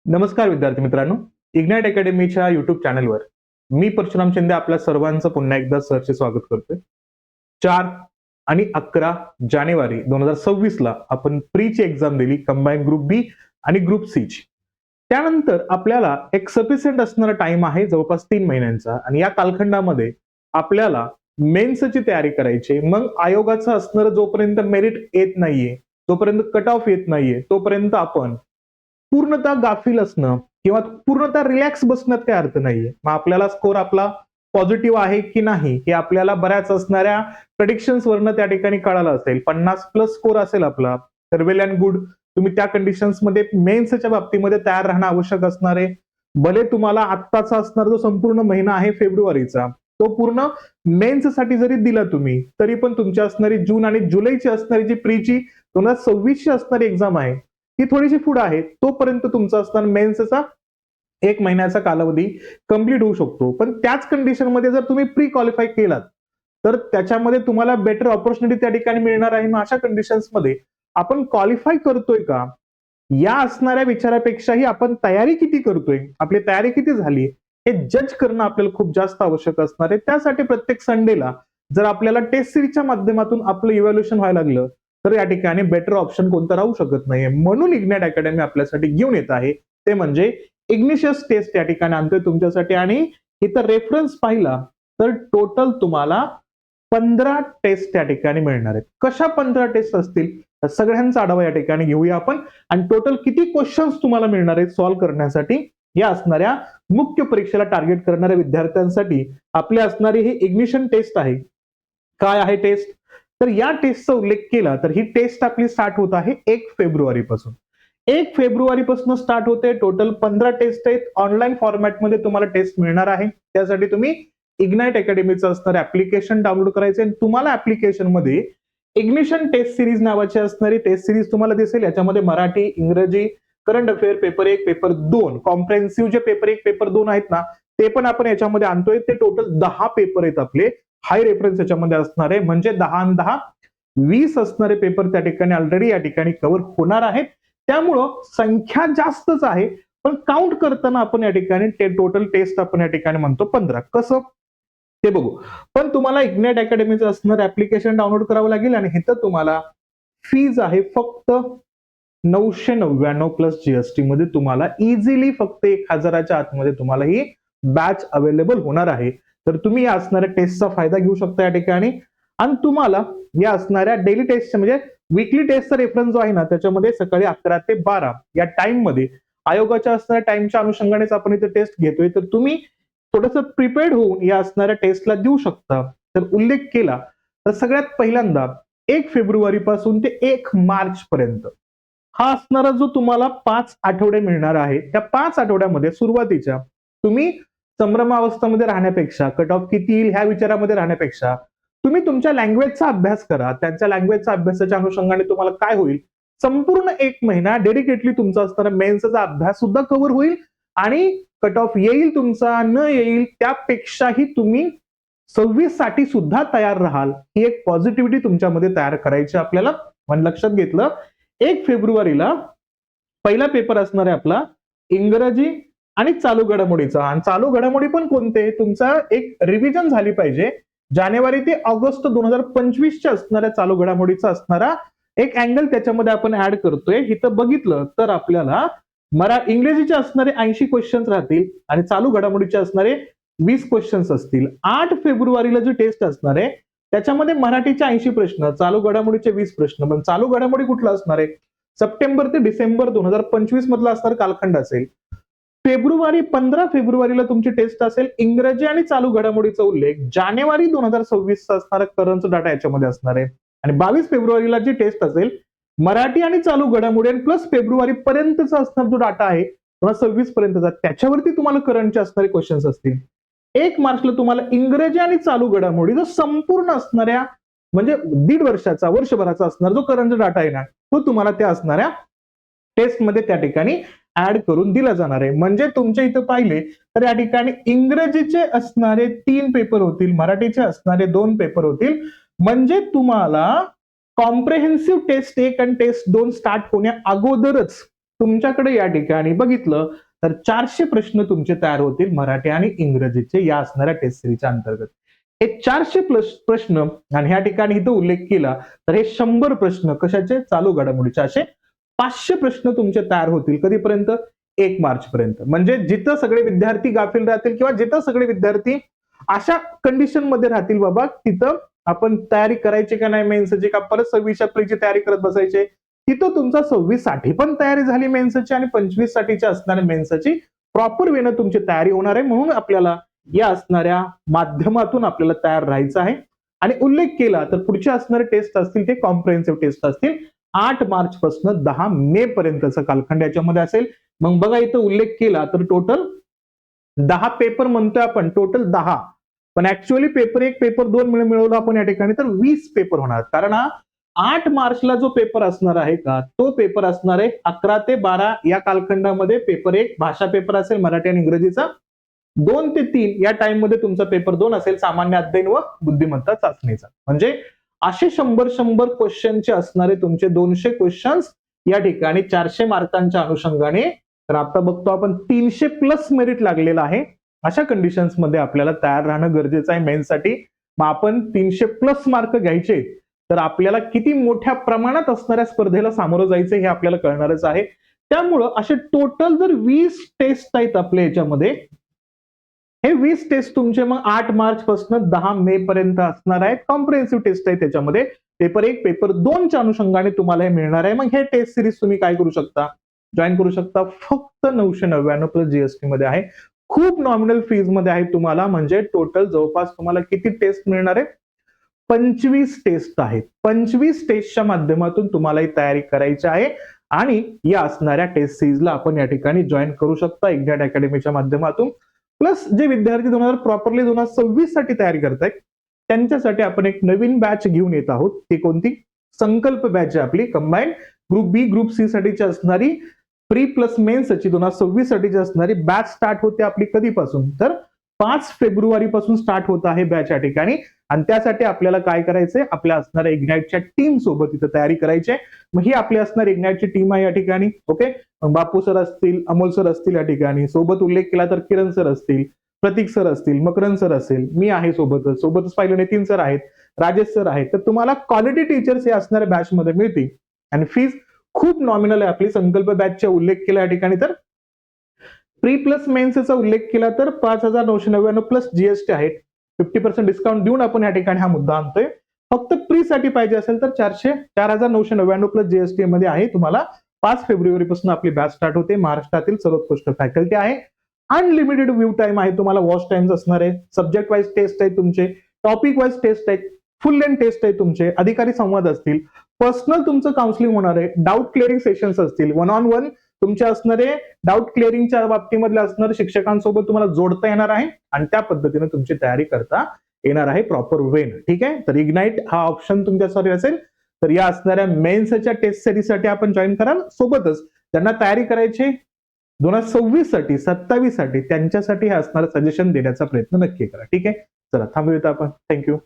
नमस्कार विद्यार्थी मित्रांनो, इग्नाइट अकॅडमीच्या युट्यूब चॅनलवर मी परशुराम शिंदे आपल्या सर्वांचं पुन्हा एकदा सरचे स्वागत करतोय. 4 आणि 11 जानेवारी 2026 ला आपण प्रीची एक्झाम दिली, कंबाईन ग्रुप बी आणि ग्रुप सी ची. त्यानंतर आपल्याला एक सफिशियंट असणारा टाइम आहे जवळपास 3 महिन्यांचा आणि या कालखंडामध्ये आपल्याला मेन्सची तयारी करायची. मग आयोगाचं असणारं जोपर्यंत मेरिट येत नाहीये, जोपर्यंत कट ऑफ येत नाहीये, तोपर्यंत आपण पूर्णतः गाफील असणं किंवा पूर्णतः रिलॅक्स बसण्यात काही अर्थ नाहीये. मग आपल्याला स्कोर आपला पॉझिटिव्ह आहे की नाही हे आपल्याला बऱ्याच असणाऱ्या प्रेडिक्शन्स वरनं त्या ठिकाणी कळालं असेल. 50 प्लस स्कोर असेल आपला तर वेल अँड गुड. तुम्ही त्या कंडिशन्स मध्ये मेन्सच्या बाबतीमध्ये तयार राहणं आवश्यक असणार आहे. भले तुम्हाला आत्ताचा असणारा जो संपूर्ण महिना आहे फेब्रुवारीचा तो पूर्ण मेन्ससाठी जरी दिला तुम्ही तरी पण तुमची असणारी जून आणि जुलैची असणारी जी प्रीची 2026 ची असणारी एक्झाम आहे ती थोडीशी पुढे आहे. तोपर्यंत तुमचा असणार मेन्सचा 1 महिन्याचा कालावधी कंप्लीट होऊ शकतो. पण त्याच कंडिशनमध्ये जर तुम्ही प्री क्वालिफाय केलात तर त्याच्यामध्ये तुम्हाला बेटर ऑपॉर्च्युनिटी त्या ठिकाणी मिळणार आहे. मग अशा कंडिशन्समध्ये आपण क्वालिफाय करतोय का या असणाऱ्या विचारापेक्षाही आपण तयारी किती करतोय, आपली तयारी किती झाली हे जज करणं आपल्याला खूप जास्त आवश्यक असणार आहे. त्यासाठी प्रत्येक संडेला जर आपल्याला टेस्ट सिरीजच्या माध्यमातून आपलं इव्हॅल्युएशन व्हायला लागलं तर या ठिकाणी बेटर ऑप्शन कोणता राहू शकत नाहीये. म्हणून इग्नाइट अकॅडमी आपल्यासाठी घेऊन येत आहे ते म्हणजे इग्निशियस टेस्ट या ठिकाणी आणतोय तुमच्यासाठी. आणि इथं रेफरन्स पाहिला तर टोटल तुम्हाला 15 टेस्ट त्या ठिकाणी मिळणार आहेत. कशा 15 टेस्ट असतील सगळ्यांचा आढावा या ठिकाणी घेऊया आपण. आणि टोटल किती क्वेश्चन्स तुम्हाला मिळणार आहेत सॉल्व्ह करण्यासाठी या असणाऱ्या मुख्य परीक्षेला टार्गेट करणाऱ्या विद्यार्थ्यांसाठी आपली असणारी ही इग्निशन टेस्ट आहे. काय आहे टेस्ट? तर या टेस्टचा उल्लेख केला तर ही टेस्ट आपली स्टार्ट होत आहे 1 फेब्रुवारी पासून. 1 फेब्रुवारी पासून स्टार्ट होते. टोटल 15 टेस्ट आहेत. ऑनलाईन फॉर्मॅटमध्ये तुम्हाला टेस्ट मिळणार आहे. त्यासाठी तुम्ही इग्नाइट अकॅडमीचं असणारे ऍप्लिकेशन डाउनलोड करायचे आणि तुम्हाला ऍप्लिकेशन मध्ये इग्निशन टेस्ट सिरीज नावाची असणारी टेस्ट सिरीज तुम्हाला दिसेल. याच्यामध्ये मराठी, इंग्रजी, current affair paper 1, paper 2, comprehensive जे पेपर 1, पेपर 2 आहेत ना ते पण आपण याच्यामध्ये आणतोय. ते टोटल 10 पेपर आहेत आपले. हाय रेफरन्स याच्यामध्ये असणार आहे म्हणजे 10 आणि 10 20 असणारे पेपर त्या ठिकाणी ऑलरेडी या ठिकाणी कव्हर होणार आहेत. त्यामुळं संख्या जास्तच आहे पण काउंट करताना आपण या ठिकाणी टोटल टेस्ट आपण या ठिकाणी म्हणतो 15. कसं ते बघू. पण तुम्हाला इग्नाइट अकॅडमीचं असणार ऍप्लिकेशन डाउनलोड करावं लागेल आणि इथं तुम्हाला फीज आहे फक्त 999 प्लस जीएसटी मध्ये तुम्हाला इझिली फक्त 1000च्या आतमध्ये तुम्हाला ही बॅच अवेलेबल होणार आहे. तर तुम्ही या असणाऱ्या टेस्टचा फायदा घेऊ शकता या ठिकाणी. आणि तुम्हाला या असणाऱ्या डेली टेस्ट म्हणजे वीकली टेस्टचा रेफरन्स जो आहे ना त्याच्यामध्ये सकाळी 11 ते 12 या टाइम मध्ये आयोगाच्या असणाऱ्या टाइमच्या अनुषंगानेच आपण इथे टेस्ट घेतोय. तर तुम्ही थोडंसं प्रिपेअर्ड होऊन या असणाऱ्या टेस्टला देऊ शकता. तर उल्लेख केला तर सगळ्यात पहिल्यांदा 1 फेब्रुवारी पासून ते 1 मार्च पर्यंत हा असणारा जो तुम्हाला 5 आठवडे मिळणार आहे. त्या 5 आठवड्यामध्ये सुरुवातीच्या तुम्ही संभ्रमावस्थेमध्ये राहण्यापेक्षा, कट ऑफ किती येईल ह्या विचारामध्ये राहण्यापेक्षा तुम्ही तुमच्या लँग्वेजचा अभ्यास करा. त्यांच्या लँग्वेजच्या अभ्यासाच्या अनुषंगाने तुम्हाला काय होईल, संपूर्ण 1 महिना डेडिकेटली तुमचा असणारा मेन्सचा अभ्यास सुद्धा कव्हर होईल आणि कट ऑफ येईल तुमचा न येईल त्यापेक्षाही तुम्ही 26 साठी सुद्धा तयार राहाल. ही एक पॉझिटिव्हिटी तुमच्यामध्ये तयार करायची आपल्याला. पण लक्षात घेतलं 1 फेब्रुवारीला पहिला पेपर असणार आहे आपला इंग्रजी आणि चालू घडामोडीचा. आणि चालू घडामोडी पण कोणते, तुमचा एक रिव्हिजन झाली पाहिजे. जानेवारी ते ऑगस्ट 2025 च्या असणाऱ्या चालू घडामोडीचा असणारा एक अँगल त्याच्यामध्ये आपण ऍड करतोय. इथं बघितलं तर आपल्याला इंग्रजीचे असणारे 80 क्वेश्चन्स राहतील आणि चालू घडामोडीचे असणारे 20 क्वेश्चन्स असतील. 8 फेब्रुवारीला जी टेस्ट असणार आहे त्याच्यामध्ये मराठीचे 80 प्रश्न, चालू घडामोडीचे 20 प्रश्न. पण चालू घडामोडी कुठला असणार आहे, सप्टेंबर ते डिसेंबर 2025 मधला असणार कालखंड असेल. 15 फेब्रुवारीला तुमची टेस्ट असेल इंग्रजी आणि चालू घडामोडीचा उल्लेख. जानेवारी 2026 चा असणारा करंट डाटा याच्यामध्ये असणार आहे. आणि 22 फेब्रुवारीला जी टेस्ट असेल मराठी आणि चालू घडामोडी आणि प्लस फेब्रुवारी पर्यंतचा असणार जो डाटा आहे 2026 पर्यंतचा त्याच्यावरती तुम्हाला करंटचे असणारे क्वेश्चन्स असतील. 1 मार्चला तुम्हाला इंग्रजी आणि चालू घडामोडी जो संपूर्ण असणाऱ्या म्हणजे दीड वर्षाचा, वर्षभराचा असणार जो करंट डाटा आहे ना तो तुम्हाला त्या असणाऱ्या टेस्टमध्ये त्या ठिकाणी ऍड करून दिला जाणार आहे. म्हणजे तुमच्या इथं पाहिले तर या ठिकाणी इंग्रजीचे असणारे 3 पेपर होतील, मराठीचे असणारे 2 पेपर होतील. म्हणजे तुम्हाला कॉम्प्रेहेन्सिव्ह टेस्ट 1 आणि टेस्ट 2 स्टार्ट होण्या अगोदरच तुमच्याकडे या ठिकाणी बघितलं तर 400 प्रश्न तुमचे तयार होतील मराठी आणि इंग्रजीचे या असणाऱ्या टेस्ट सिरीजच्या अंतर्गत. हे 400 प्रश्न आणि ह्या ठिकाणी इथं उल्लेख केला तर हे 100 प्रश्न कशाचे, चालू घडामोडीचे, असे 500 प्रश्न तुमचे तयार होतील. कधीपर्यंत? 1 मार्च पर्यंत. म्हणजे जिथं सगळे विद्यार्थी गाफील राहतील किंवा जिथं सगळे विद्यार्थी अशा कंडिशन मध्ये राहतील बाबा तिथं आपण तयारी करायची का नाही मेन्सची, का परत 26 एप्रिलची तयारी करत बसायचे, तिथं तुमचा 26 साठी पण तयारी झाली मेन्सची आणि 25 साठीची असणाऱ्या मेन्सची प्रॉपर वेनं तुमची तयारी होणार आहे. म्हणून आपल्याला या असणाऱ्या माध्यमातून आपल्याला तयार राहायचं आहे. आणि उल्लेख केला तर पुढचे असणारे टेस्ट असतील ते कॉम्प्रिहेन्सिव्ह टेस्ट असतील. 8 मार्च पासून 10 मे पर्यंतचा कालखंड याच्यामध्ये असेल. मग बघा इथं उल्लेख केला तर टोटल 10 पेपर म्हणतोय आपण, टोटल 10, पण ऍक्च्युअली पेपर 1 पेपर 2 मिळवलं आपण या ठिकाणी तर 20 पेपर होणार. कारण 8 मार्चला जो पेपर असणार आहे का तो पेपर असणार आहे 11 ते 12 या कालखंडामध्ये. पेपर 1 भाषा पेपर असेल मराठी आणि इंग्रजीचा, 2 ते 3 या टाइम मध्ये तुमचा पेपर 2 असेल सामान्य अध्ययन व बुद्धिमत्ता चाचणीचा. म्हणजे असे 100 क्वेश्चनचे असणारे तुमचे 200 क्वेश्चन्स या ठिकाणी 400 मार्कांच्या अनुषंगाने. तर आता बघतो आपण 300 प्लस मेरिट लागलेलं आहे. अशा कंडिशन्स मध्ये आपल्याला तयार राहणं गरजेचं आहे मेन्ससाठी. मग आपण 300 प्लस मार्क घ्यायचे तर आपल्याला किती मोठ्या प्रमाणात असणाऱ्या स्पर्धेला सामोरं जायचं हे आपल्याला कळणारच आहे. त्यामुळं असे टोटल जर 20 टेस्ट आहेत आपल्या याच्यामध्ये, हे 20 टेस्ट तुमचे मग 8 मार्च पासून 10 मे पर्यंत असणार आहेत. कॉम्प्रिहेन्सिव्ह टेस्ट आहे त्याच्यामध्ये. पेपर 1 पेपर 2 च्या अनुषंगाने तुम्हाला हे मिळणार आहे. मग हे टेस्ट सिरीज तुम्ही काय करू शकता, जॉईन करू शकता. फक्त 999 प्लस जीएसटी मध्ये आहे. खूप नॉमिनल फीज मध्ये आहे तुम्हाला. म्हणजे टोटल जवळपास तुम्हाला किती टेस्ट मिळणार आहे, 25 टेस्ट आहेत. 25 टेस्टच्या माध्यमातून तुम्हाला ही तयारी करायची आहे. आणि या असणाऱ्या टेस्ट सिरीजला आपण या ठिकाणी जॉईन करू शकता इग्नाइट अकॅडमीच्या माध्यमातून. प्लस जे विद्यार्थी 2026 साठी तयारी करतायत त्यांच्यासाठी आपण एक नवीन बॅच घेऊन येत आहोत. ती कोणती? संकल्प बॅच आहे आपली. कंबाईन ग्रुप बी ग्रुप सी साठीची असणारी प्री प्लस मेन्सची 2026 साठीची असणारी बॅच स्टार्ट होते आपली. कधीपासून? तर 5 फेब्रुवारी पासून स्टार्ट होत आहे बॅच या ठिकाणी. आणि त्यासाठी आपल्याला काय करायचंय, आपल्या असणाऱ्या इग्नाइटच्या टीम सोबत इथं तयारी करायची आहे. मग ही आपली असणार इग्नाइटची टीम आहे या ठिकाणी. ओके, बापू सर असतील, अमोल सर असतील या ठिकाणी. सोबत उल्लेख केला तर किरण सर असतील, प्रतीक सर असतील, मकरंद सर असेल, मी आहे सोबतच पाहिलं नितीन सर आहेत, राजेश सर आहेत. तर तुम्हाला क्वालिटी टीचर्स हे असणाऱ्या बॅच मध्ये मिळतील. आणि फीज खूप नॉमिनल आहे आपली. संकल्प बॅचचा उल्लेख केला या ठिकाणी तर प्री प्लस मेन्सचा उल्लेख केला तर 5,999 प्लस जीएसटी आहेत. 50% डिस्काउंट देऊन आपण या ठिकाणी हा मुद्दा आणतोय. फक्त प्री साठी पाहिजे असेल तर 4,999 प्लस जीएसटी मध्ये आहे. तुम्हाला 5 फेब्रुवारी पासून आपली बॅच स्टार्ट होते. महाराष्ट्रातील सर्वोत्कृष्ट फॅकल्टी आहे. अनलिमिटेड व्ह्यू टाइम आहे. तुम्हाला वॉच टाइम्स असणार आहे. सब्जेक्ट वाईज टेस्ट आहेत तुमचे, टॉपिक वाईज टेस्ट आहेत, फुल लेंथ टेस्ट आहे तुमचे, अधिकारी संवाद असतील, पर्सनल तुमचं काउन्सिलिंग होणार आहे, डाऊट क्लिअरिंग सेशन्स असतील, 1-on-1 तुमचे असणारे डाऊट क्लिअरिंगच्या बाबतीमधले असणारे शिक्षकांसोबत तुम्हाला जोडता येणार आहे. आणि त्या पद्धतीने तुमची तयारी करता येणार आहे प्रॉपर वेन. ठीक आहे, तर इग्नाइट हा ऑप्शन तुमच्यासाठी असेल. तर या असणाऱ्या मेन्सच्या टेस्ट सिरीजसाठी आपण जॉईन कराल. सोबतच ज्यांना तयारी करायची 2026 साठी, 27 साठी, त्यांच्यासाठी हे असणारं सजेशन देण्याचा प्रयत्न नक्की करा. ठीक आहे, चला थांबूया आपण. थँक्यू.